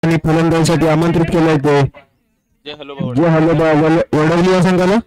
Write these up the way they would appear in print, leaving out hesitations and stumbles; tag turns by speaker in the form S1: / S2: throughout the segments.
S1: आणि फलंदाजीसाठी आमंत्रित केले होते. जे हॅलो वडवली या संघाला.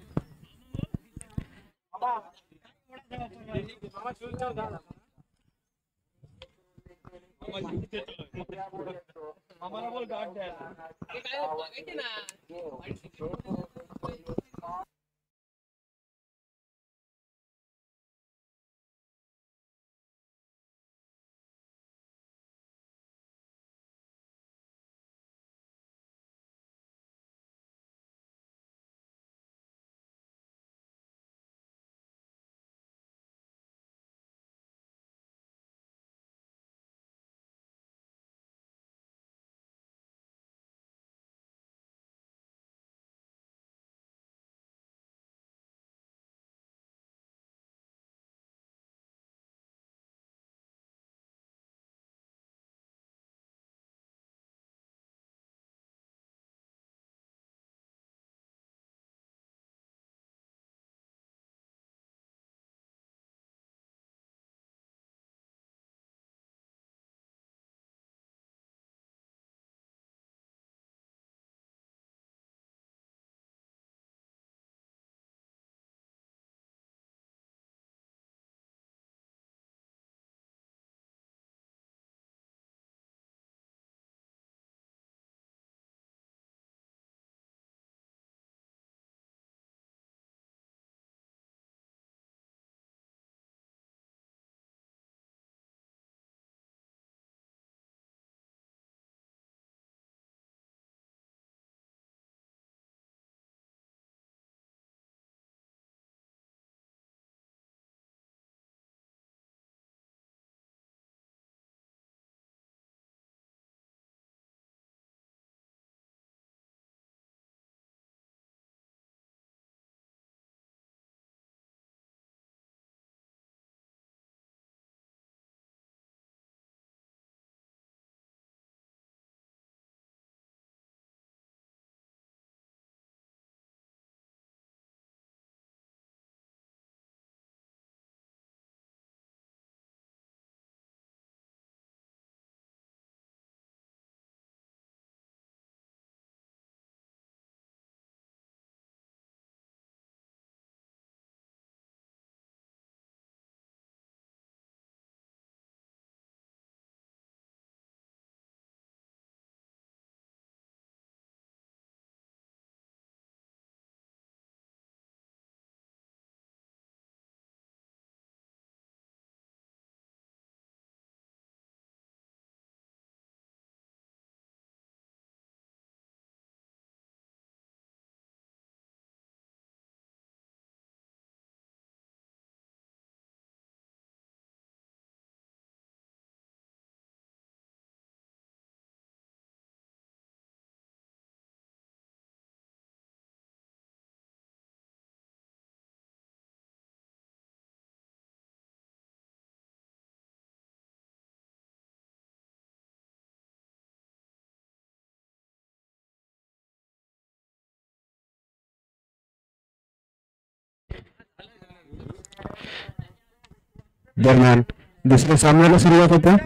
S1: दरम्यान दुसऱ्या सामन्याला सुरुवात होते.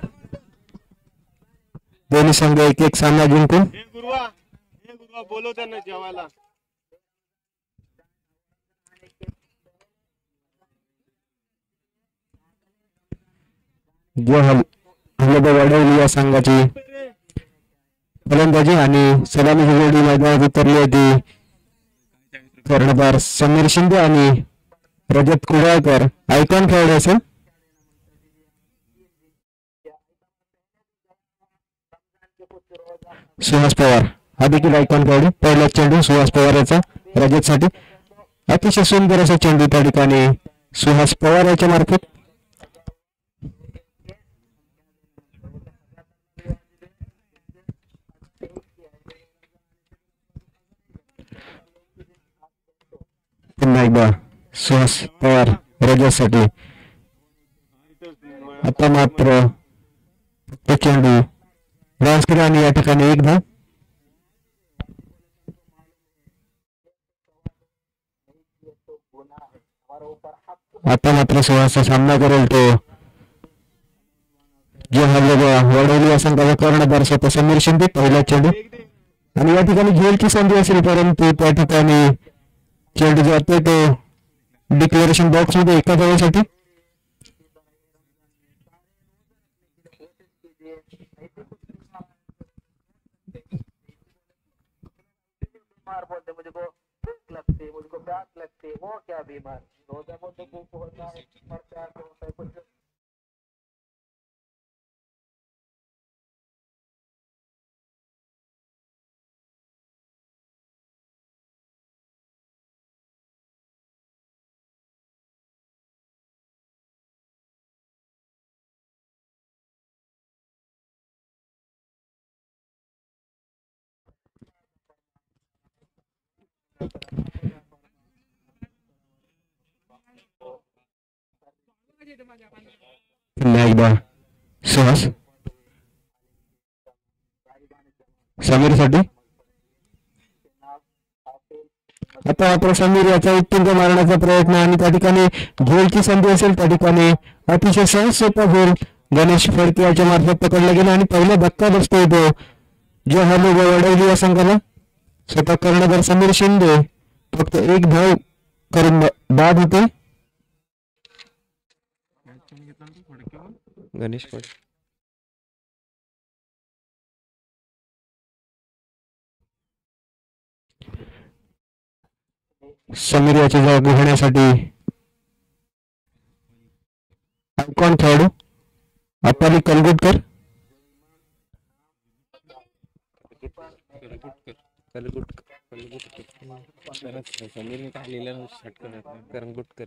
S1: दोन्ही संघ एक एक सामना जिंकून
S2: बोलव त्यांना जेवायला.
S1: वडवली या संघाची फलंदाजी आणि सलामीची जोडी मैदानात उतरली होती. कर्णधार समीर शिंदे आणि रजत कुडाळकर आयकॉन खेळाडू असेल. सुहास पवार हा देखील आयकॉन खेळाडू. पहिला चेंडू सुहास पवार याचा रजत साठी. अतिशय सुंदर असा चेंडू त्या ठिकाणी सुहास पवार याच्या मार्फत. पुन्हा एकदा सुहास पवार रजतसाठी. आता मात्र चेंडू राजकीय आणि या ठिकाणी एक धाव. आता मात्र सुहासचा सामना करेल तो जो हल्लेबॉल वडवली या संघाचा कर्णधार स्वतः समीर शिंदे. पहिला चेंडू आणि या ठिकाणी झेलची संधी असेल परंतु त्या ठिकाणी चेंडू जातोय तो डिक्लेरेशन बॉक्स मध्ये एका धावेसाठी.
S3: बीमार बोलते मुझको भूख लगती मुझको प्यास लगती वो क्या बीमार रोजा बोलते भूख होता है और प्यास होता है कुछ
S1: पुन्हा एकदा सुहास समीरसाठी. आता मात्र समीर याचा उत्तुंग मारण्याचा प्रयत्न आणि त्या ठिकाणी गोलची संधी असेल त्या ठिकाणी अतिशय सहज सोपा गोल गणेश फडके याच्या मार्फत पकडला गेला आणि पहिला धक्का बसतोय तो जो हल्लेबॉल वडवली या संघाला. स्वतः कर्णधार समीर शिंदे फक्त एक धाव करून बाद होते.
S2: गणेश
S1: समीर याची जबाबदारी घेण्यासाठी कोण खेळाडू अपाली कलगुटकर.
S2: समीर काय लिहिलं षटकर करंगुटकर.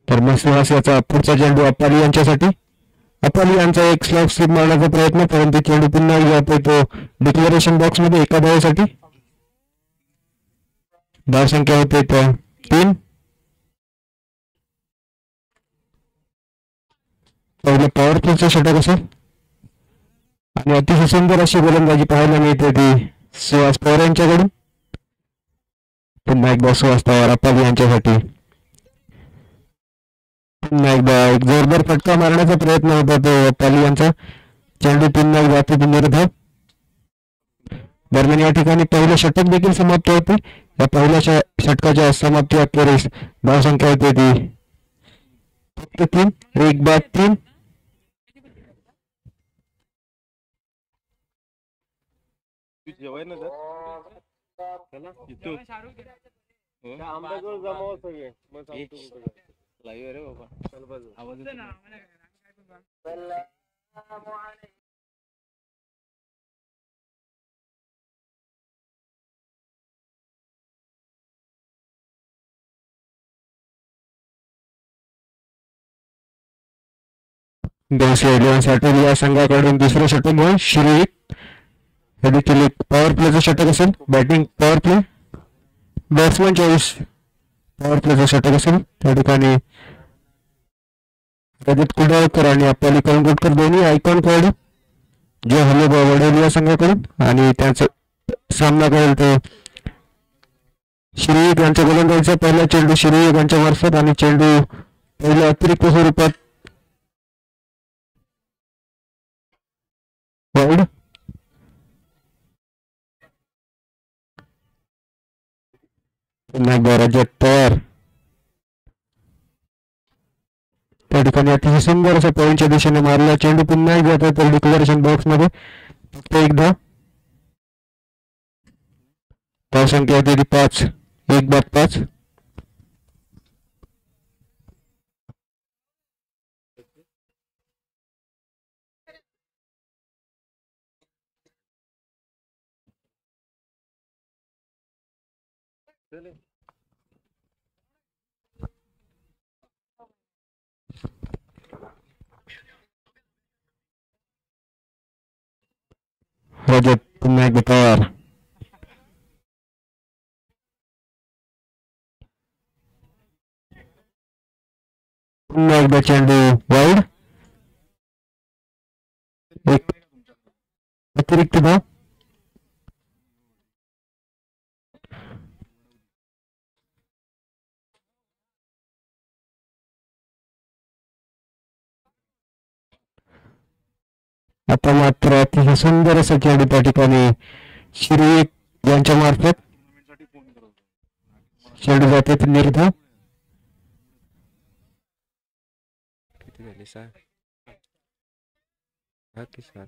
S1: तर मग सुहास याचा पुढचा चेंडू अपाली यांच्यासाठी. अपाली यांचा एक स्लॅग स्लिप मारण्याचा प्रयत्न परंतु चेंडू पुन्हा जातोय तो डिक्लेरेशन बॉक्स मध्ये एका धावेसाठी. धाव संख्या होते 3. पहिलं पॉवर प्लेचं षटक असेल आणि अतिशय सुंदर अशी गोलंदाजी पाहायला मिळते ती सुहास पवार यांच्याकडून. पुन्हा एकदा सुहास पवार अपाली यांच्यासाठी. पुन्हा एकदा एक जोरदार फटका मारण्याचा प्रयत्न होता तो अपाली यांचा. चेंडू पुन्हा जातो ती निर्धाव. दरम्यान या ठिकाणी पहिलं षटक देखील समाप्त होते. या पहिल्या षटकाच्या समाप्ती अखेरीस धाव संख्या होते ती फक्त 3. एक बाद 3.
S2: जेवाय ना आंब्याजवळ जमाव सगळे मग सांगतो लाईव्ह रे बाबा. चल बाजू आवाज
S1: साठी या संघाकडून दुसरं षटक घेऊन श्रीविक हे देखील एक पॉवर प्लेचं षटक असेल. Batting power play batsman choice power प्लेचं षटक असेल. त्या ठिकाणी रजत कुडाळकर आणि अपाली कलगुटकर दोन्ही आयकॉन खेळाडू जे हल्लेबॉल वडवली या संघाकडून आणि त्यांचा सामना करेल तो श्रीविक यांच्या गोलंदाजीचा पहिला चेंडू श्रीविक यांच्या मार्फत आणि चेंडू पहिल्या अतिरिक्त स्वरूपात वाईड. पुन्हा एकदा रजत पवार त्या ठिकाणी अतिशय सुंदर असा पॉईंटच्या दिशेने मारला चेंडू पुन्हा एक जातो तर डिक्लेरेशन बॉक्स मध्ये फक्त एकदा. धाव संख्या होती 5. एक बाद 5. रजत पुन्हा एकदा पवार. पुन्हा एकदा चेंडू वाईड. एक अतिरिक्त धाव. आता मात्र अतिशय सुंदर असा चेंडू त्या ठिकाणी शिर्वी यांच्या मार्फत चेंडू जाते निर्धाव.
S2: किती झाले? 6 की 7?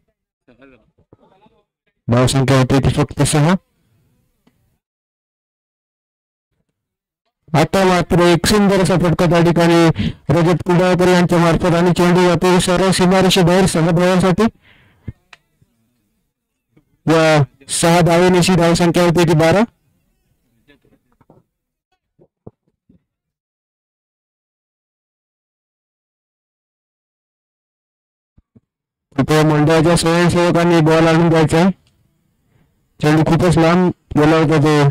S1: धावसंख्या होती ती फक्त 6. आता मात्र एक सुंदर असा फटका त्या ठिकाणी रजत कुडाळकर यांच्या मार्फत आणि चेंडू जातो सर्व सीमारेषेबाहेर समधावांसाठी. व 6 धावेची धावसंख्या होती ती 12. कृपया मंडळाच्या स्वयंसेवकांनी बॉल आणून द्यायचा. चेंडू खूपच लांब गेला होता तो.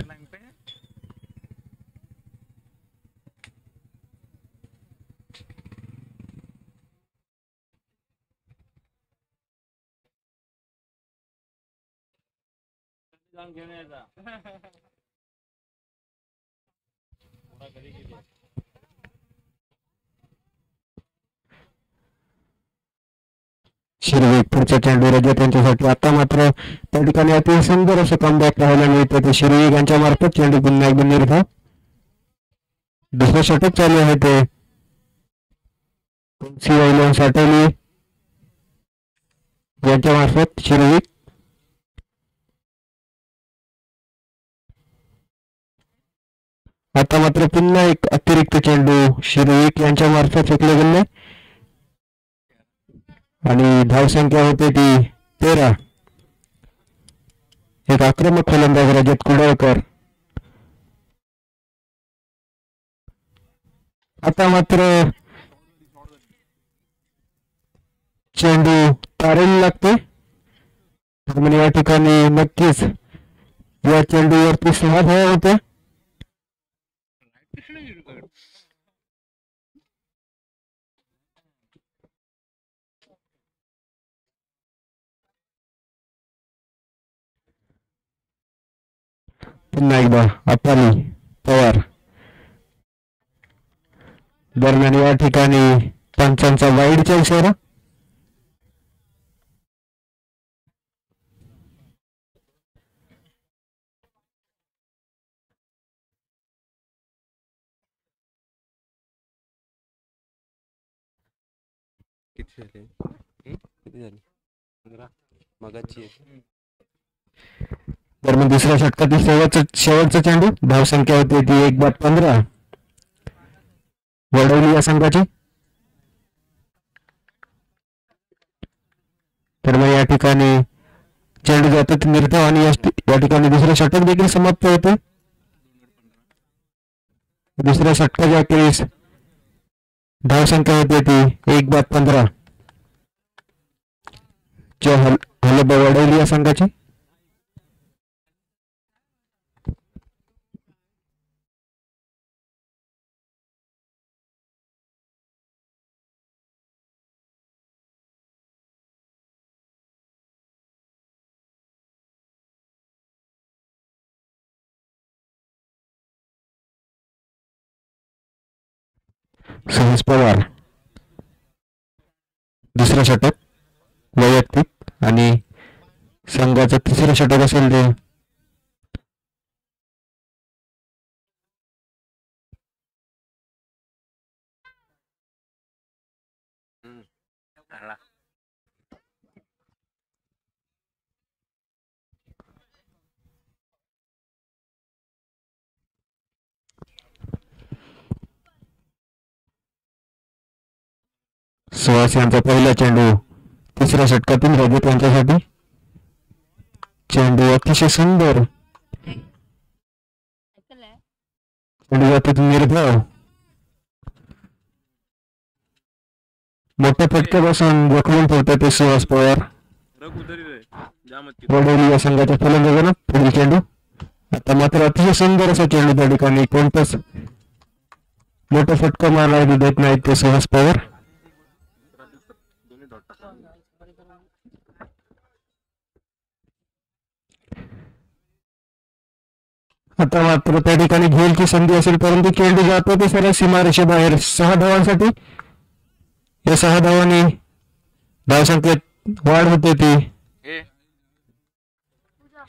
S1: शिर्वी पुढचा चेंडू रजत यांच्यासाठी. आता मात्र त्या ठिकाणी अतिशय सुंदर असं कमबॅक पाहायला मिळतं ते शिर्वी यांच्या मार्फत. चेंडू पुन्हा एकदा निर्धाव. दुसरं षटक चालू आहे ते साठवली यांच्या मार्फत शिर्वी. आता मात्र पुन्हा एक अतिरिक्त चेंडू शिर्वी यांच्या मार्फत फेकले गेले आणि धावसंख्या होते ती 13. एक आक्रमक फलंदाज रजत कुडाळकर. आता मात्र चेंडू तारेला लागते म्हणजे या ठिकाणी नक्कीच या चेंडूवरती 6 धावा होत्या. पुन्हा एकदा अपाली पवार. दरम्यान या ठिकाणी पंचांचा वाईडचा इशारा.
S2: किती झाले? किती झाले? 15 मगाची.
S1: दरम्यान दुसऱ्या षटकातील शेवटचा चेंडू. धावसंख्या होती ती 1/15 वडवली या संघाची. तर मग या ठिकाणी चेंडू जातो निर्धाव आणि या ठिकाणी दुसरं षटक देखील समाप्त होते. दुसऱ्या षटकाच्या अखेरीस धावसंख्या होती ती 1/15 वडवली या संघाची. सुहास पवार. दुसरं षटक वैयक्तिक आणि संघाचं तिसरं षटक असेल ते सुहास यांचा पहिला चेंडू तिसऱ्या षटकातील रजत यांच्यासाठी. चेंडू अतिशय सुंदर. चेंडू जातो निर्धाव. मोठ्या फटक्यापासून जखमून ठेवतात ते सुहास पवार. वडोली या संघाच्या फलंदाजांना पुढील चेंडू. आता मात्र अतिशय सुंदर असा चेंडू त्या ठिकाणी कोणताच मोठा फटका मारणारे देत नाहीत ते सुहास पवार. आता मात्र त्या ठिकाणी घेलची संधी असेल परंतु चेंडू जातो ते सरळ सीमारेषेबाहेर. 6 धावांसाठी या 6 धावांनी धावसंख्येत वाढ होते ती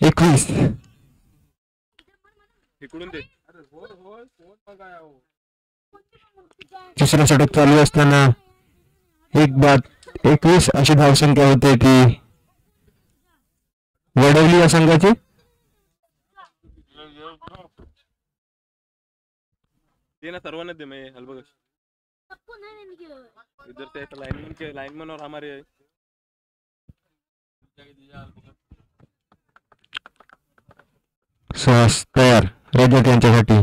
S1: 21. तिसरं षटक चालू असताना 1-21 अशी धावसंख्या होते ती वडवली या संघाची.
S2: सर्वांना दे मैं हलबग इधर से लाइनमैन और हमारे
S1: सुहास तयार रजत यांच्यासाठी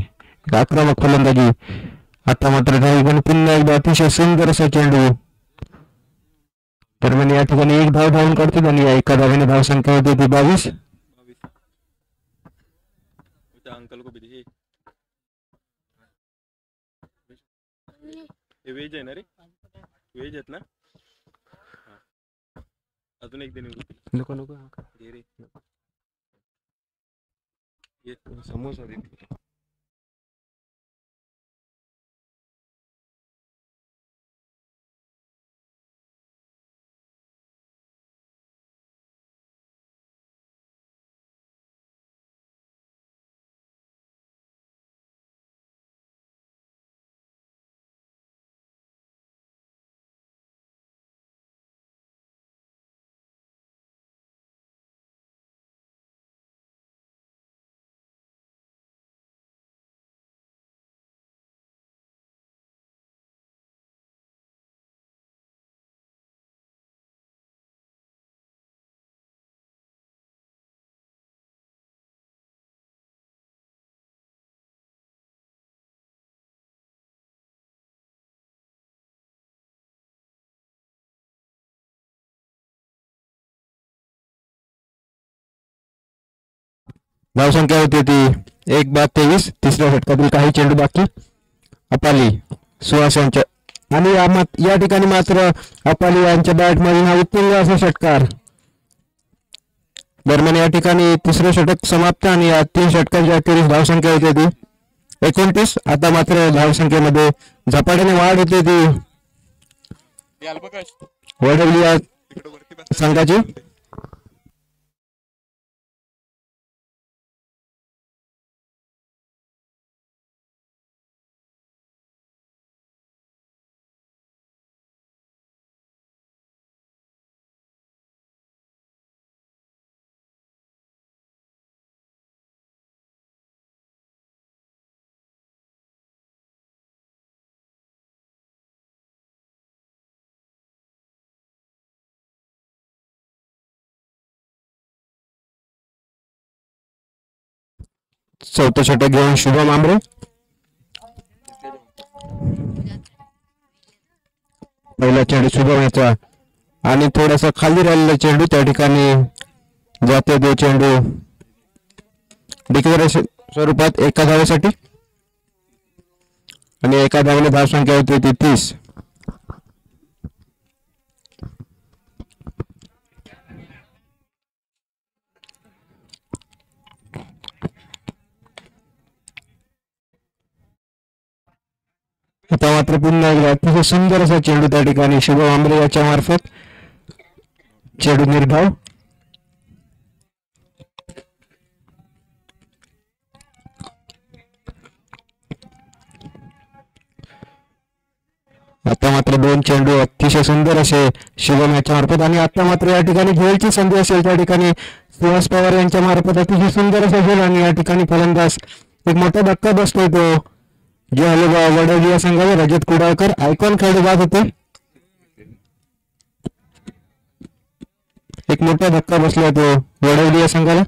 S1: आक्रमक फलंदाजी. आता मात्र त्या ठिकाणी पुन्हा एकदा अतिशय सुंदर असा चेंडू. दरम्यान या ठिकाणी 1 धाव धावून काढते आणि या एका धावेने धावसंख्या होती ती 22.
S2: अंकल को भी वेज आहे ना रे, वेज आहेत ना. अजून एक दिन
S1: नको नको
S2: समोसा दे.
S1: धावसंख्या होती ती 1-23. तिसऱ्या षटकातील काही चेंडू बाकी. अपाली सुहास यांच्या आणि या ठिकाणी मात्र अपाली यांच्या बॅटमधून हा उत्तुंग असा षटकार. दरम्यान या ठिकाणी तिसरं षटक समाप्त आणि या 3 षटकांच्या अखेरीस धावसंख्या होती ती 29. आता मात्र धावसंख्येमध्ये झपाट्याने वाढ होते ती वडवली या संघाची. चौथं षटक घेऊन शुभम आमरे. पहिला चेंडू शुभम याचा आणि थोडासा खाली राहिलेला चेंडू त्या ठिकाणी जाते दो चेंडू डिक्लेअर स्वरूपात एका धावेसाठी आणि एका धावेने धावसंख्या होती ती 30. आता मात्र पुन्हा एकदा अतिशय सुंदर असा चेंडू त्या ठिकाणी शुभम आंबरे याच्या मार्फत चेंडू निर्धाव. आता मात्र 2 चेंडू अतिशय सुंदर असे शुभम याच्या मार्फत आणि आता मात्र या ठिकाणी झेलची संधी असेल त्या ठिकाणी सुहास पवार यांच्या मार्फत अतिशय सुंदर असा झेल आणि या ठिकाणी फलंदाज एक मोठा धक्का बसतोय तो जे वडवली या संघाचे रजत कुडाळकर आयकॉन खेळले जात होते. एक मोठा धक्का बसला तो वडवली या संघाला.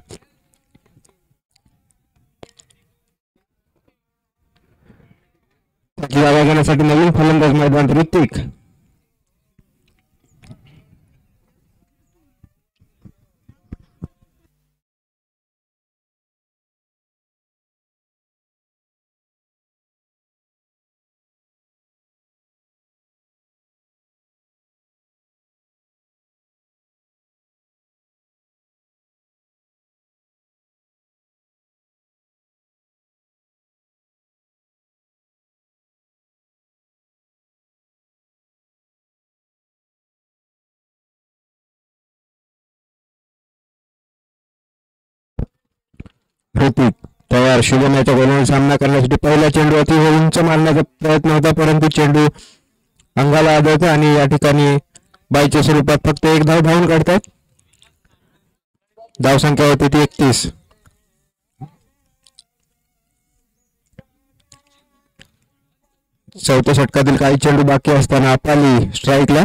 S1: जागा घेण्यासाठी नवीन फलंदाज मैदान ऋतिक. ऋतिक तयार. शुभम याच्या गोलावर सामना करण्यासाठी पहिला चेंडू अति उंच मारण्याचा प्रयत्न होता, परंतु चेंडू अंगाला आदळतो आणि या ठिकाणी बाईच्या स्वरूपात फक्त एक धाव धावून काढतात. धावसंख्या होती ती 31. चौथ्या षटकातील काही चेंडू बाकी असताना अपाली स्ट्राईकला.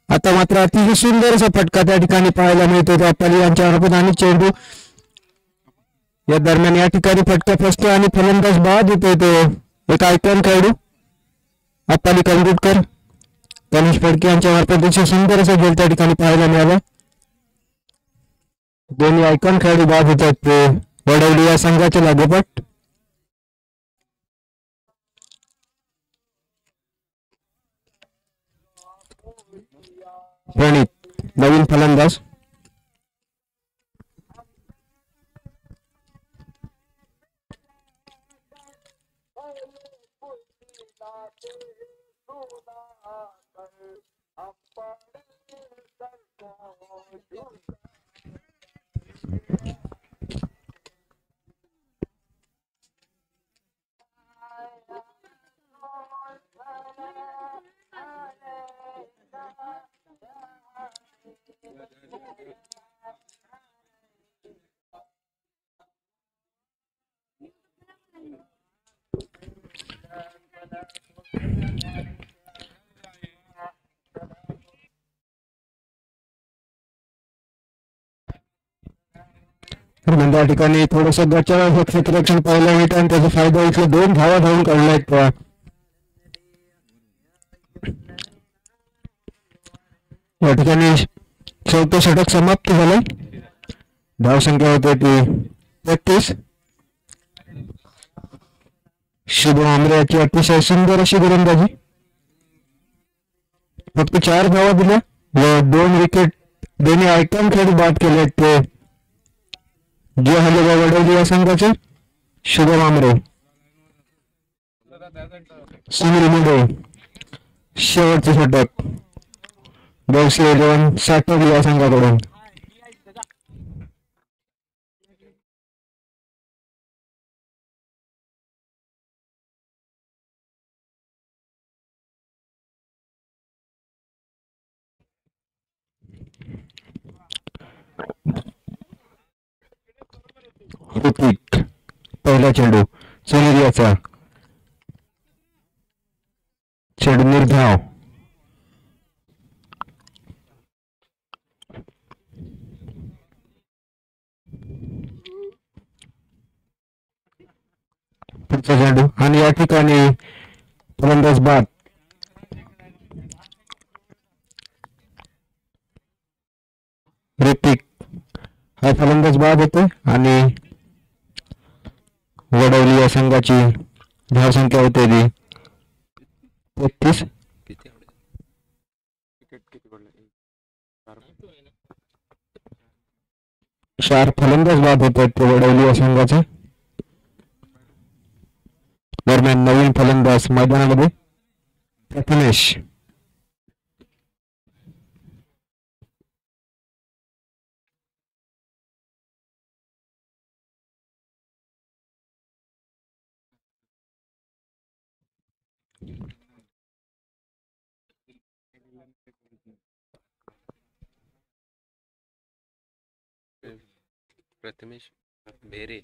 S1: आता मात्र अतिशय सुंदर असा फटका त्या ठिकाणी पाहायला मिळतो अपाली यांच्यावर आणि चेंडू या दरम्यान या ठिकाणी फटका फसतो आणि फलंदाज बाद होतोय तो एक आयकॉन खेळाडू अपाली कंदुटकर. गणेश फडके यांच्या मार्फत अतिशय सुंदर असा खेळ त्या ठिकाणी पाहायला मिळाला. दोन्ही आयकॉन खेळाडू बाद होतात ते वडवली या संघाच्या लागोपाठ. प्रणित नवीन फलंदाज. या ठिकाणी थोडस गचाळ क्षेत्ररक्षण पाहायला मिळतं आणि त्याचा फायदा इथले 2 धावा धावून काढल्यात. या ठिकाणी चौथं षटक समाप्त झालंय. धावसंख्या होते ती 33. शुभम आमरे याची अतिशय सुंदर अशी गोलंदाजी. फक्त 4 धावा दिल्या व 2 विकेट दोन्ही आयकॉन खेळाडू बाद केले ते जे हल्ले वडवली या संघाचे शुभम आमरे. सुनील मुंडे शेवटचे षटक बॉक्स 11 साठवली या संघाकडून. ऋतिक पहिला चेंडू सुनील याचा चेंडू निर्धाव. पुढचा चेंडू आणि या ठिकाणी फलंदाज बाद. ऋतिक हा फलंदाज बाद होतो आणि वडवली या संघाची धावसंख्या होते ती 33. 4 फलंदाज बाद होतात ते वडवली या संघाचे. दरम्यान नवीन फलंदाज मैदानामध्ये प्रथमेश.
S2: प्रथमेश बेरे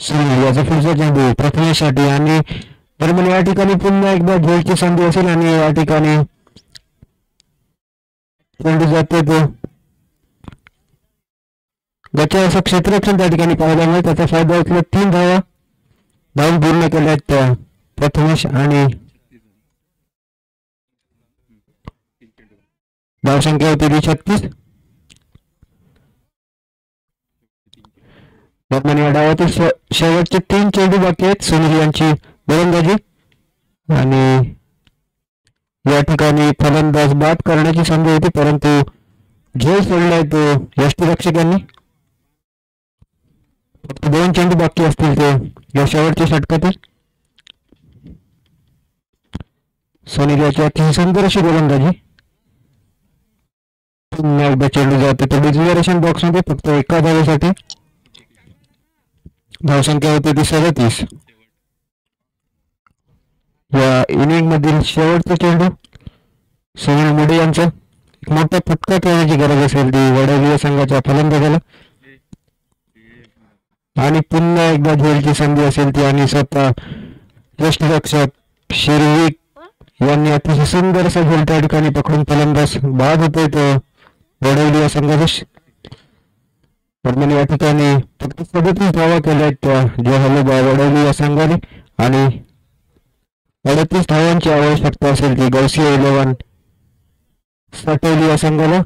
S1: सुनील याचा पुढचा चेंडू प्रथमेशसाठी आणि दरम्यान या ठिकाणी पुन्हा एकदा झेलची संधी असेल आणि या ठिकाणी चेंडू जाते तो गचा असं क्षेत्ररक्षण त्या ठिकाणी पाहायला मिळेल. त्याचा फायदा इथल्या 3 धावा धावून पूर्ण केल्या त्या प्रथमेश आणि धावसंख्या होती 36. दरम्यान या डावातील शेवटचे 3 चेंडू बाकी आहेत. सुनील यांची गोलंदाजी आणि या ठिकाणी फलंदाज बाद करण्याची संधी होती परंतु झेल सोडलाय तो यष्टीरक्षकांनी. फक्त 2 चेंडू बाकी असतील ते या शेवटच्या षटकातील. सुनील याची अतिशय सुंदर अशी गोलंदाजी. पुन्हा एकदा चेंडू जातो तो डिक्लेरेशन बॉक्स मध्ये फक्त एका धावेसाठी. धावसंख्या होती ती 37. या इनिंग मधील शेवटचा चेंडू सुनील मोडे यांचा. एक मोठा फटका खेळण्याची गरज असेल ती वडोदरा संघाच्या फलंदाजाला आणि पुन्हा एकदा झेलची संधी असेल ती आणि स्वतः यष्टिरक्षक शिरविक यांनी अतिशय सुंदर असा झेल त्या ठिकाणी पकडून फलंदाज बाद होतोय तो वडोदरा संघाचा. दरम्यान या ठिकाणी फक्त 37 धावा केल्या आहेत त्या जो वडोदरा संघाने आणि 38 धावांची आवश्यकता असेल ती गौसी 11 साठवली या संघाला.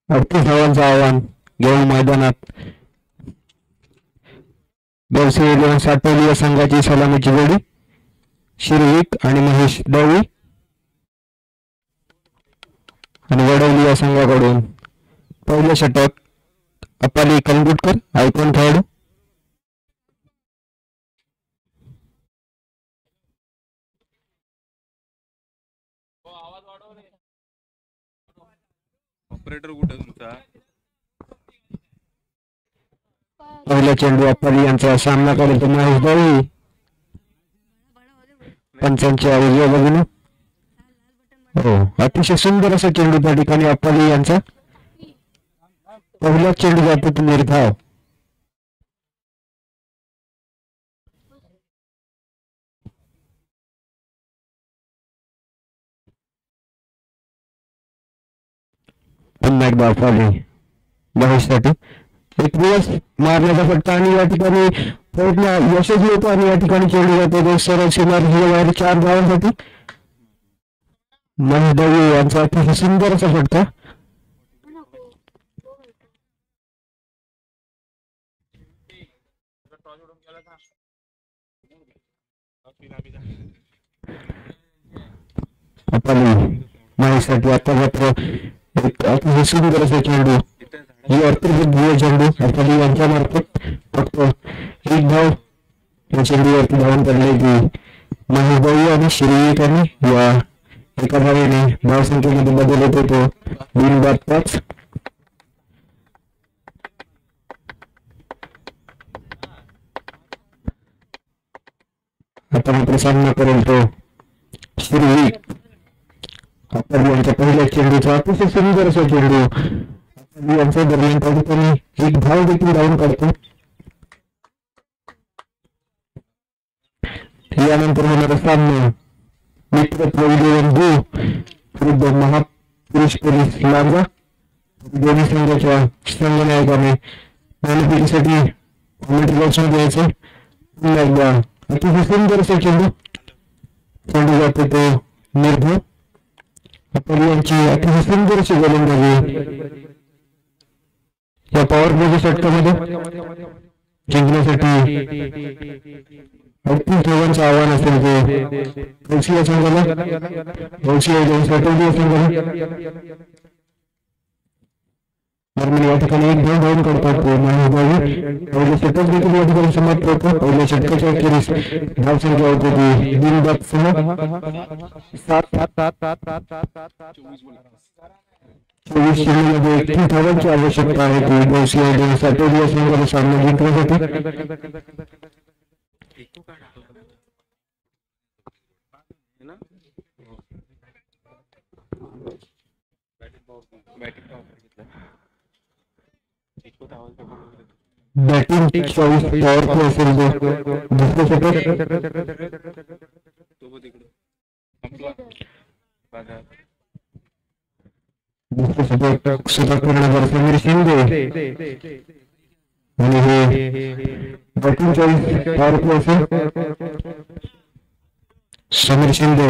S1: अडतीस धावांचं आव्हान घेऊन मैदानात गौसी साठवली या संघाची सलामीची जोडी शिरविक आणि महेश दळवी आणि वडवली या संघाकडून पहिलं षटक अपाली कलगुटकर आयकॉन खेळाडू.
S2: ऑपरेटर कुठे तुमचा?
S1: पहिला चेंडू अपाली यांचा सामना करेल तो महेश दळवी पंचांच्या उजव्या बाजूने. हो अतिशय सुंदर असा चेंडू त्या ठिकाणी अपाली यांचा पहिला चेंडू जातो तो निर्धाव. पुन्हा एकदा फॉली महेशसाठी एक दिवस मारण्याचा फटका आणि या ठिकाणी प्रयत्न यशस्वी होतो आणि या ठिकाणी चेंडू जातो तो सरळ सीमा बाहेर 4 धावांसाठी. महेश दळवी यांचा अतिशय सुंदर असा फटका. महेशसाठी आता मात्र एक अतिशय सुंदर असा चेंडू ही अर्थपूर्ण चेंडू अर्थाली यांच्या मार्फत फक्त एक धाव या चेंडूवरती धावून काढली की महेश दळवी आणि श्री यांनी या एका धावेने धावसंख्येमध्ये बदल होत होतो 2-5. आता मात्र सामना करेल तो श्री आपण यांच्या पहिल्या चेंडूचा अतिशय सुंदर असा चेंडू यांच्या दरम्यान त्या ठिकाणी एक धाव देखील धावून काढतो. यानंतर होणारा सामना मित्रत्व विजयवंतू विरुद्ध महापुरुष पोलीस लांजा. दोन्ही संघाच्या संघनायकाने नाणेफेकीसाठी कॉमेंट्री बॉक्समध्ये यायचे. पुन्हा एकदा अतिशय सुंदर असा चेंडू जातो तो निर्धाव. आपण यांची अतिशय सुंदर अशी गोलंदाजी या पॉवर प्लेच्या षटकामध्ये जिंकण्यासाठी 38 धावांचं आव्हान असेल ते गौसी या संघाला. गौसी या संघाला दरम्यान या ठिकाणी एक धाव धावून काढतात पहिल्या षटक देखील या ठिकाणी समाप्त होतं. पहिल्या षटकाच्या अखेरीस धावसंख्या होती ती 2-7. 24 चेंडूमध्ये 31 धावांची आवश्यकता आहे ती गौसी या संघाला सामना जिंकण्यासाठी. बॅटिंग 24 पॉवर प्ले असेल दुसरे षटक सुरुवात करण्यावर समीर शिंदे आणि हे बॅटिंग 24 पॉवर प्ले असेल समीर शिंदे.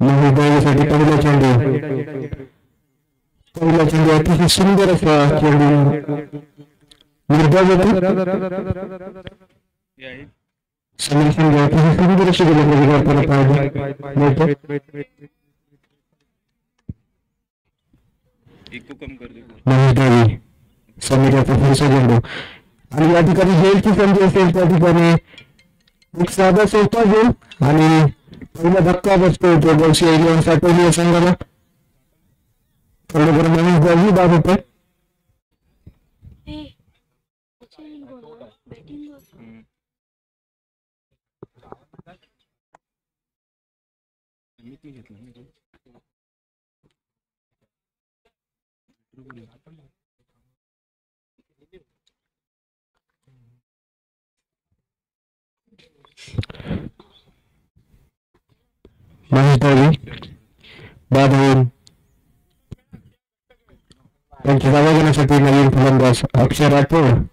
S1: महेश दळवीसाठी पहिला चेंडू अतिशय सुंदर असा चेंडू निर्धाव समीर शिंदे अतिशय सुंदर अशी गोलंदाजी करताना पाहिजे. महेश दळवी समीर याचा पुढचा चेंडू आणि या ठिकाणी जेलची संधी असेल त्या ठिकाणी एक साधा सोपा घेऊन आणि पहिला धक्का बसतो तो गौसी एलियन साठवली या संघाला. थोडं महेश दळवी बाद होते. महेश दळवी बाद होऊन त्यांच्या जागा घेण्यासाठी नवीन फलंदाज अक्षय राठोड.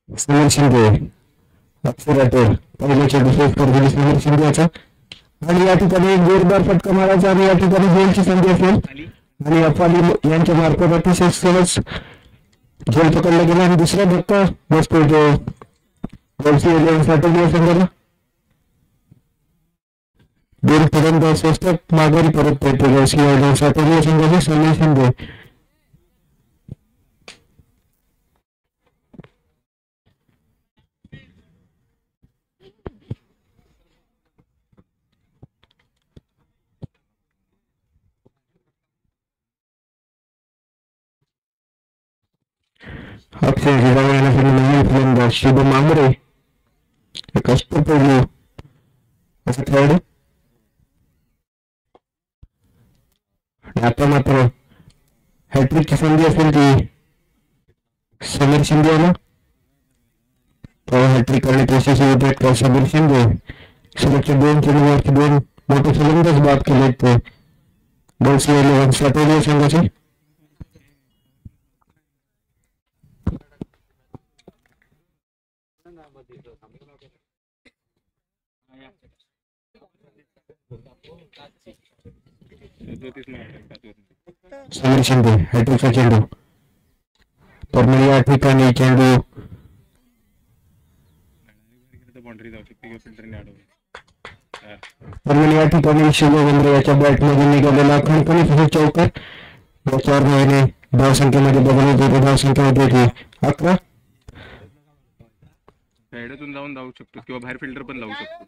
S1: समीर शिंदे अक्षर अटेल पहिल्या चेंडू सेफ करतो समीर शिंदे याचा आणि या ठिकाणी एक जोरदार फटका मारायचा आणि या ठिकाणी गोलची संधी असेल आणि अफाली यांच्या मार्फत अतिशय सहज झेल पकडला गेला आणि दुसरा धक्का बसतो तो गोलसी साठवली संघाला दोन फलंदाज स्वस्तात माघारी परत पडते गोलसी साठवली संघाचे समीर शिंदे अक्षय येण्यासाठी नवीन फलंदाज शुभम आमरे एक अष्टपैलू असा खेळाडू आणि आता मात्र हॅट्रिकची संधी असेल ती समीर शिंदे याला हॅट्रिक करण्यात यशस्वी होते का समीर शिंदे शेवटच्या दोन चेंडूवरती दोन मोठे फलंदाज बाद केले ते गोलसी 11 साठवली संघाचे समीर शिंदे हॅट्रिकचा चेंडू तर या ठिकाणी चेंडू तर या ठिकाणी शुभम याच्या बॅटमधून निघालेला खणखणीत चौकार याच्यावर नव्याने धावसंख्येमध्ये बदल होते धावसंख्या होती 11
S2: साईडतून जाऊन धावू शकतो किंवा बाहेर फिल्टर पण लावू शकतो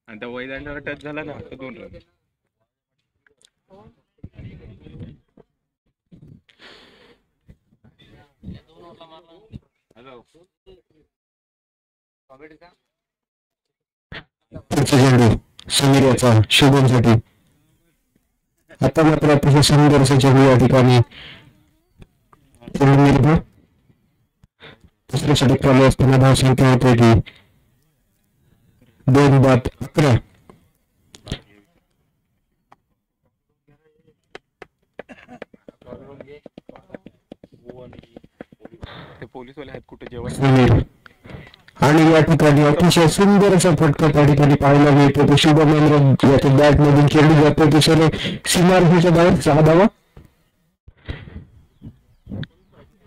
S2: आणि त्या वैदांडावर टच झाला ना तर 2 रन
S1: चेंडू समीर याचा शुभमसाठी आता मात्र अतिशय संघर्ष चेंडू या ठिकाणी दुसऱ्या षटक चालू असताना धावसंख्या होते की 2-11
S2: पोलीसवाले आहेत कुठे जेवण
S1: समीर आणि या ठिकाणी अतिशय सुंदर असा फटका त्या ठिकाणी पाहायला मिळतो तो शुभम याच्या बॅट मधून खेळली जातो दुसरे सीमारेषेच्या बाहेर 6 धावा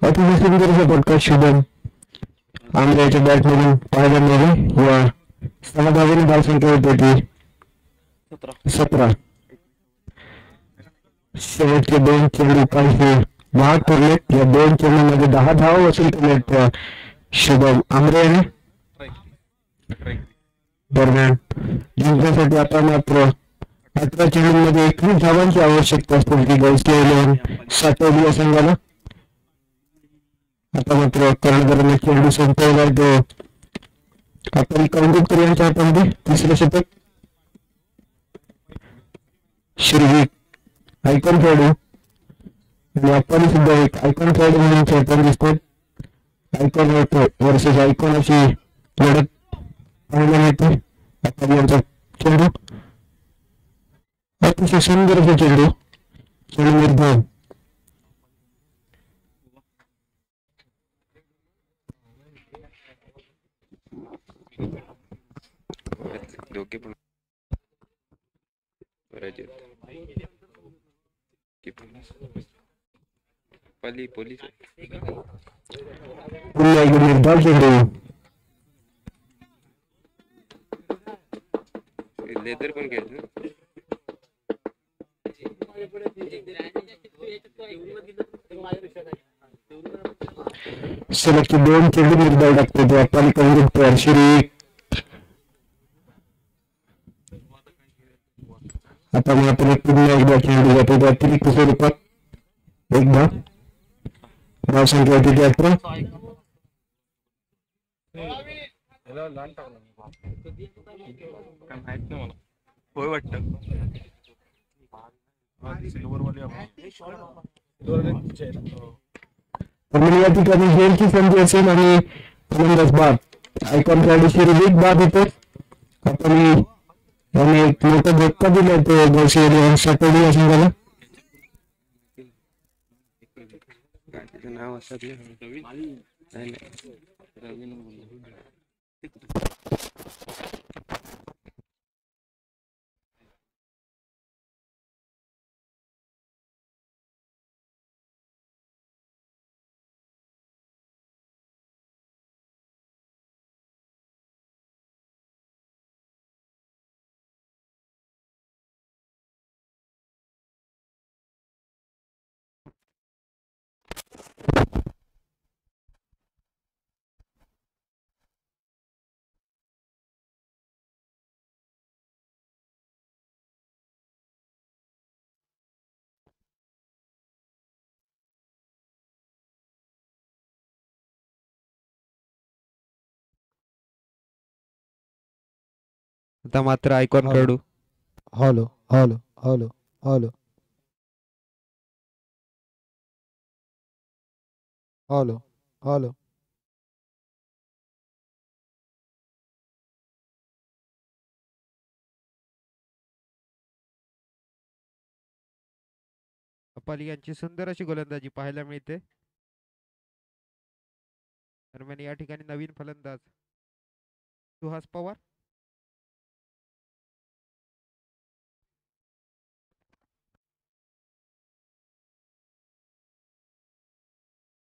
S1: अतिशय सुंदर असा फटका शुभम आमऱ्याच्या बॅट मधून पाहायला मिळाले व 6 धावेने धावसंख्या होती ती 17 शेवटचे 2 चेंडू काही महाग ठरलेत या 2 चेंडूमध्ये 10 धावा वसूल केलेत शुभम आमरे याने दरम्यान जिंकण्यासाठी आता मात्र 18 चेंडूंमध्ये 21 धावांची आवश्यकता असते ती गोलसी 11 साठवली या संघाला आता मात्र कर्णधाराने चेंडू संपवला तो आपण कांगुटकर यांच्या हातामध्ये तिसरे षटक श्रीविक आयकॉन खेळाडू आणि आपण सुद्धा एक आयकॉन खेळाडू म्हणून खेळताना दिसतात आयकॉन वर्सेस आयकॉन अशी लढत पाहायला मिळते आता यांचा चेंडू अतिशय सुंदर असा चेंडू चेंडू निर्धाव
S2: दोघे पण पोलीस
S1: पुन्हा एकदा निर्धाव चेंडू
S2: लेदर पण घ्यायचं
S1: सलगचे 2 चेंडू निर्धाव टाकतो तो आपण कांगुटकर श्री आता मात्र पुन्हा एकदा चेंडू जातो तो अतिरिक्त स्वरूपात एकदा धावसंख्या होती ती 18
S2: काय माहित नाही मला होय वाटतं
S1: या ठिकाणी गेमची संधी असेल आणि फलंदाज बाद आयकॉन खेळाडू श्रीविक बाद होतो आपण याने एक मोठा धक्का दिला तो गोलसी साठवली या संघाला
S2: नाव असं
S4: आता मात्र आयकॉन
S5: हॅलो.
S4: खेळाडू
S5: hello hello hello hello hello hello
S4: अपाली यांची सुंदर अशी गोलंदाजी पाहायला मिळते. दरम्यान या ठिकाणी नवीन फलंदाज सुहास पवार.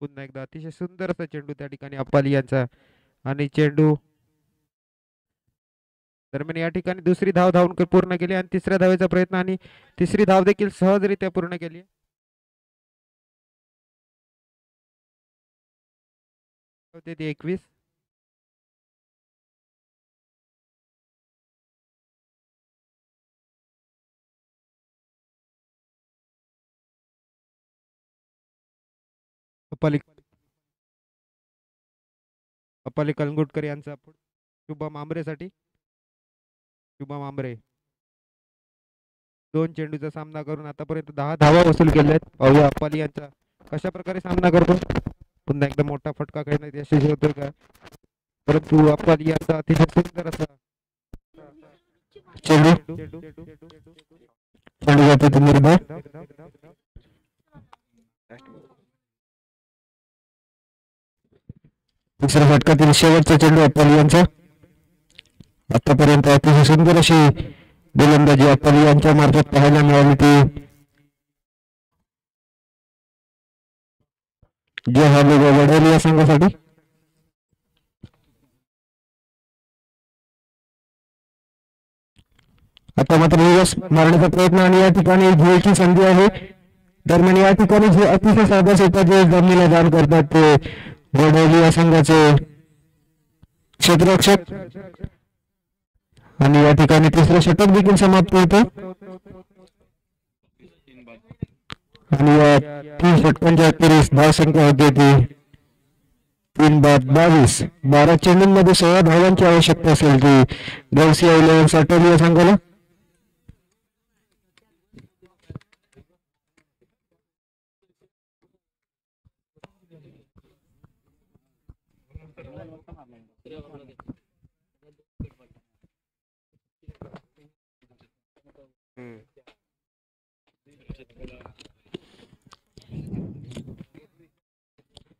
S4: पुन्हा एकदा अतिशय सुंदर असा चेंडू त्या ठिकाणी अपाली यांचा आणि चेंडू दरम्यान या ठिकाणी दुसरी धाव धावून पूर्ण केली आणि तिसऱ्या धावेचा प्रयत्न आणि तिसरी धाव देखील सहजरित्या पूर्ण केली. होते ती 21. अपाली कलंगुटकर यांचा शुभम आमरेसाठी. शुभम आमरे 2 चेंडूचा सामना करून आतापर्यंत 10 धावा वसूल केल्या आहेत. पाहूया अपाली यांचा कशा प्रकारे सामना करतो. पुन्हा एकदा मोठा फटका खेळण्यात यशस्वी होतोय का, परंतु अपाली यांचा अतिशय सुंदर असा
S1: चेंडू चेंडू जातो तो निर्धाव. तिसऱ्या षटकातील शेवटचा चेंडू अप्पाली यांचा. आतापर्यंत अतिशय सुंदर अशी गोलंदाजी अप्पाली यांच्या मार्फत पाहायला मिळाली ती जे हा लोगो वडोली या संघासाठी. आता मात्र रिवर्स मारण्याचा प्रयत्न आणि या ठिकाणी झोलची संधी आहे. दरम्यान या ठिकाणी जे अतिशय साधा सोपा जे जमिनीला दान करतात ते वडोली या संघाचे क्षेत्ररक्षक आणि या ठिकाणी तिसरं षटक देखील समाप्त होतं आणि या 3 षटकांच्या अखेरीस धावसंख्या होती ती 3-22. 12 चेंडूंमध्ये 16 धावांची आवश्यकता असेल ती गौसिया इलेव्हन्स अटोली या संघाला.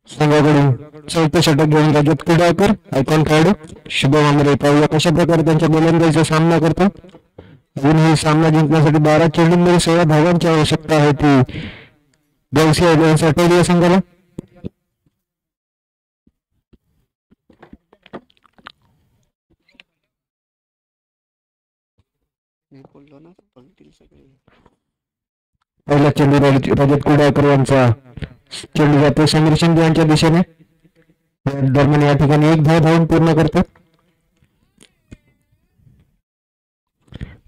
S1: संघाकडून चौथं षटक घेऊन रजत कुडाळकर आयकॉन खेळाडू शुभम आमरे. पाहूया कशा प्रकारे त्यांच्या गोलंदाजीचा सामना करतो. अजूनही सामना जिंकण्यासाठी 12 चेंडूंमध्ये 16 धावांची आवश्यकता आहे ती गौसिया इलेव्हन्स अटोली या संघाला. पहिला चेंडू रजत कुडाळकर यांचा. चेंडू जातो समीर शिंदे यांच्या दिशेने. दरम्यान या ठिकाणी 1 धाव धावून पूर्ण करतात.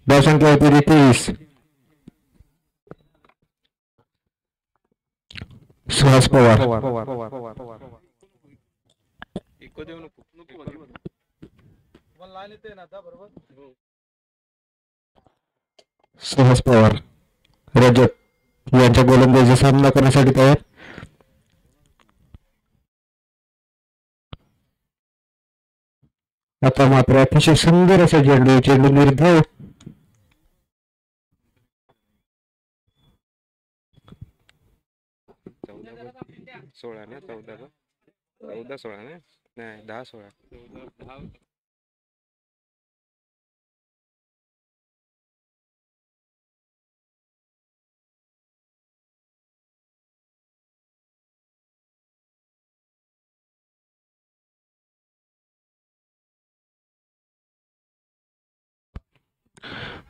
S1: धावसंख्या होती 23. सुहास पवार
S2: इको देऊ नको
S1: सुहास पवार रजत यांच्या गोलंदाजीचा सामना करण्यासाठी तयार. आता मात्र अतिशय सुंदर असा चेंडू निर्धाव.
S4: सोळा ना 14 14 16 ना नाही 10 16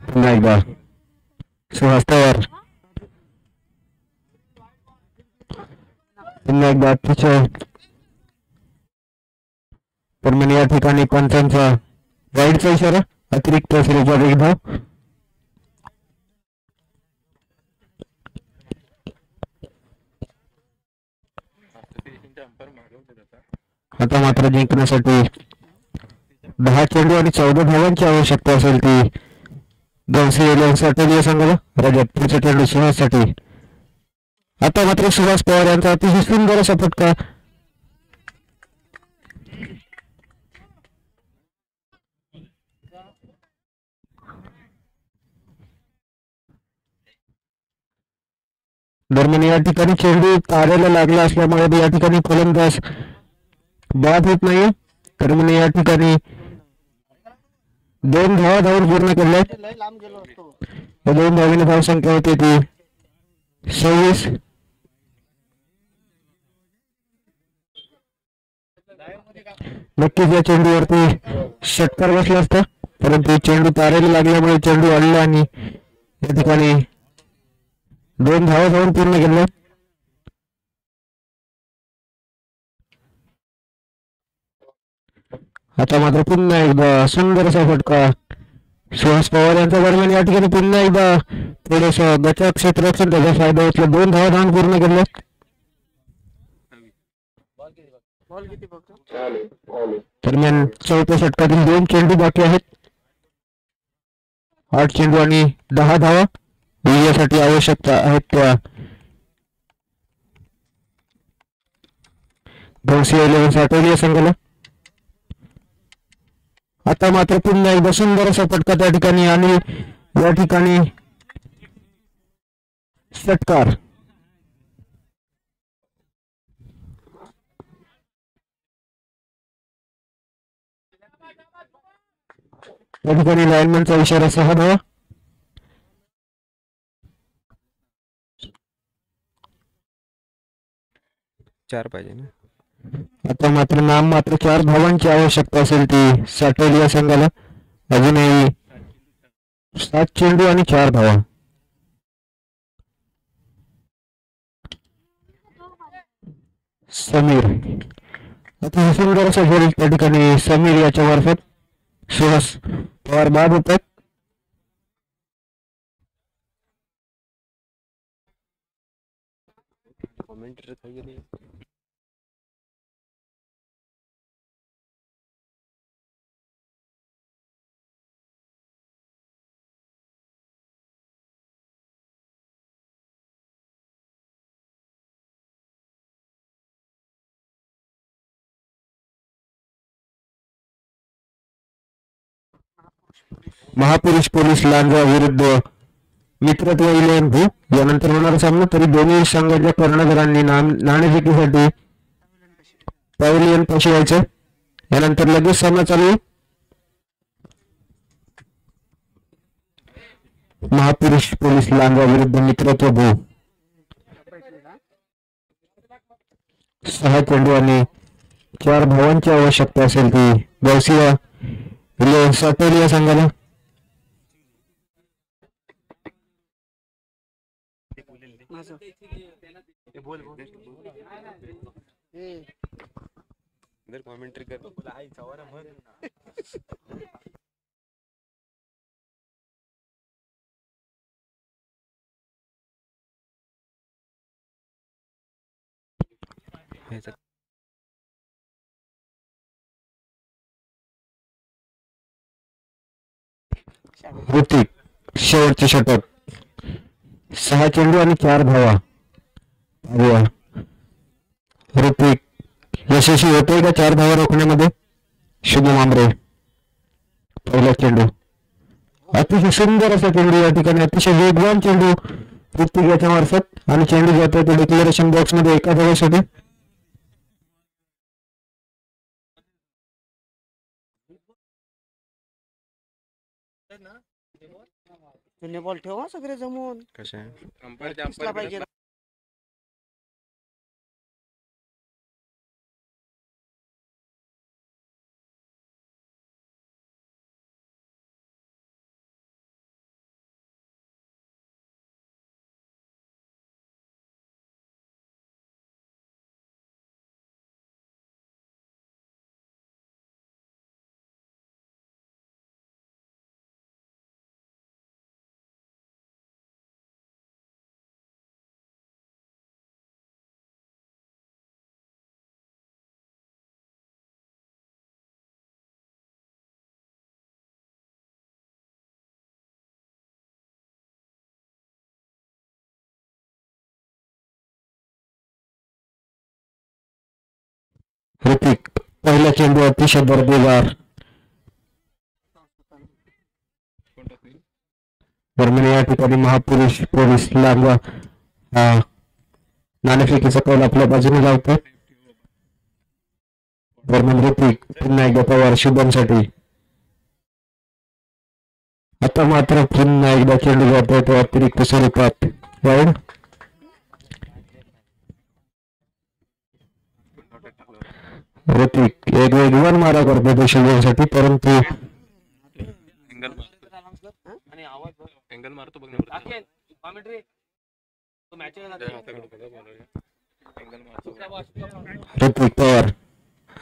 S1: पुन्हा एकदा सुहास पवार, पुन्हा एकदा अतिशय दरम्यान या ठिकाणी पंचांचा वाईडचा इशारा, अतिरिक्त फेरीचा एक धाव. आता मात्र जिंकण्यासाठी 10 चेंडू आणि 14 धावांची आवश्यकता असेल ती गवसी एलियन्ससाठी या संघाला. रजत पुढचा चेंडू सुहाससाठी. आता मात्र सुहास पवार यांचा अतिशय सुंदर असा फटका. दरम्यान या ठिकाणी चेंडू तारेला लागला असल्यामुळे या ठिकाणी फलंदाज बाद होत नाही. दरम्यान या ठिकाणी 2 धावा धावून पूर्ण केल्या. या 2 धावीने धावसंख्या होती ती 26. नक्कीच या चेंडूवरती षटकार बसला असता, परंतु चेंडू तारेला लागल्यामुळे चेंडू अडला आणि या ठिकाणी 2 धावा धावून पूर्ण केल्या. आता मात्र पुन्हा एकदा सुंदर असा फटका सुहास पवार यांच्या दरम्यान या ठिकाणी पुन्हा एकदा थोडस बचाव क्षेत्र असेल त्याचा फायदा होतला. 2 धावा धावून पूर्ण केल्या. दरम्यान चौथ्या षटकातील 2 चेंडू बाकी आहेत. 8 चेंडू आणि 10 धावा विजयासाठी आवश्यकता आहेत त्या गवसी एलियन्स आठवली या संघाला. आता मात्र पुन्हा एकदा सुंदर असा फटका त्या ठिकाणी आणि या ठिकाणी षटकार. या ठिकाणी लाईनमॅनचा इशारा 6 धावा.
S4: चार पाहिजे ना.
S1: आता मात्र नाम मात्र 4 धावांची आवश्यकता असेल ती साठवली या संघाला. अजूनही 7 चेंडू आणि 4 धावा. समीर, आता सुंदर असा गोल त्या ठिकाणी समीर याच्या मार्फत सुहास पवार बाद होतात. महापुरुष पोलीस लांजा विरुद्ध मित्रत्व इलेव्हन भू यानंतर होणारा सामना. तरी दोन्ही संघाच्या कर्णधारांनी नाणेफेकीसाठी पॅव्हिलियन पाशी यायचं. यानंतर लगेच सामना चालू. महापुरुष पोलीस लांजा विरुद्ध मित्रत्व भू. 6 चेंडू आणि 4 धावांची आवश्यकता असेल ती गवसिया इलेव्हन आठवली या संघाला.
S4: कॉमेंट्री कर.
S1: ऋतिक शेवटचे षटक. 6 चेंडू आणि 4 धावा. ऋतिक यशस्वी होतोय का 4 धावा रोखण्यामध्ये. शुभम आमरे पहिला चेंडू. अतिशय सुंदर असा चेंडू या ठिकाणी, अतिशय वेगवान चेंडू ऋतिक याच्या मार्फत आणि चेंडू जातोय ते डिक्लेरेशन बॉक्स मध्ये एका धावासाठी.
S6: बॉल ठेवा सगळे जमून
S4: कशा
S6: पाहिजे.
S1: ऋतिक पहिला चेंडू अतिशय दर्जेदार. दरम्यान या ठिकाणी महापुरुष पोलीस लांबा नाणेफेकीचा कौल आपल्या बाजूने लावतात. दरम्यान ऋतिक पुन्हा एकदा पवार शुभमसाठी. आता मात्र पुन्हा एकदा चेंडू जातोय तो अतिरिक्त स्वरूपात वाईड. ऋतिक एक वेगवान मारा करतो तो शुभमसाठी, परंतु
S2: अँगल मारतो बघ
S1: ऋतिक पवार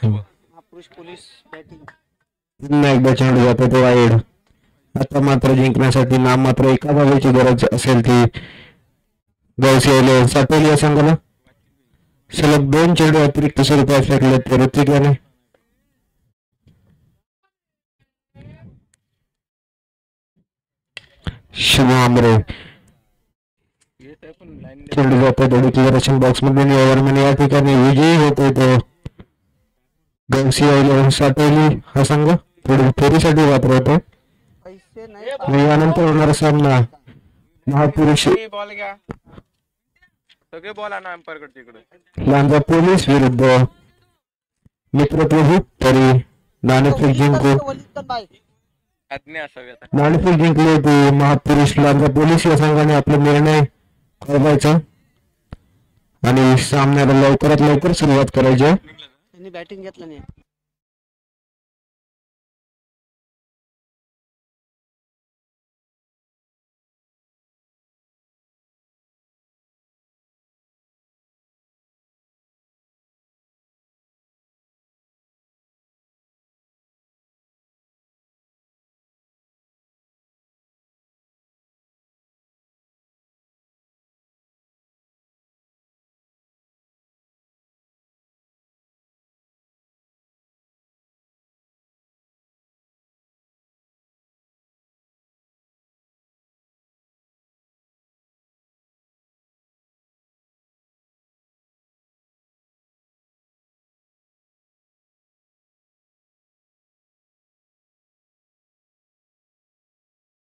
S6: महापुरुष पोलीस बॅटिंग.
S1: पुन्हा एकदा चेंडू जातो तो वाईड. आता मात्र जिंकण्यासाठी नाममात्र एका धावेची गरज असेल ती गौसी साठवली या संघाला. सलग 2 चेंडू अतिरिक्त स्वरूपात फेकले ते ऋतिक याने. शुभ आमरे चेंडू जातो थोडी क्लिअरेशन बॉक्स मध्ये. ओव्हरमॅन या ठिकाणी विजयी होतोय तो गौसी साठवली हा संघ थोडी फेरीसाठी वापरतो.
S6: पैसे नाही
S1: यानंतर होणारा सामना महापुरुष
S2: बॉल घ्या सगळे बॉल आणा अंपायर कडे तिकडे.
S1: लांजा पोलीस विरुद्ध मित्रप्रभू तरी नाणेफेक जिंकून नाणेफेक जिंकले होते महापुरुष लांजा पोलीस या संघाने आपला निर्णय कळवायचा आणि सामन्याला लवकरात लवकर सुरुवात करायची.
S6: त्यांनी बॅटिंग घेतलं नाही.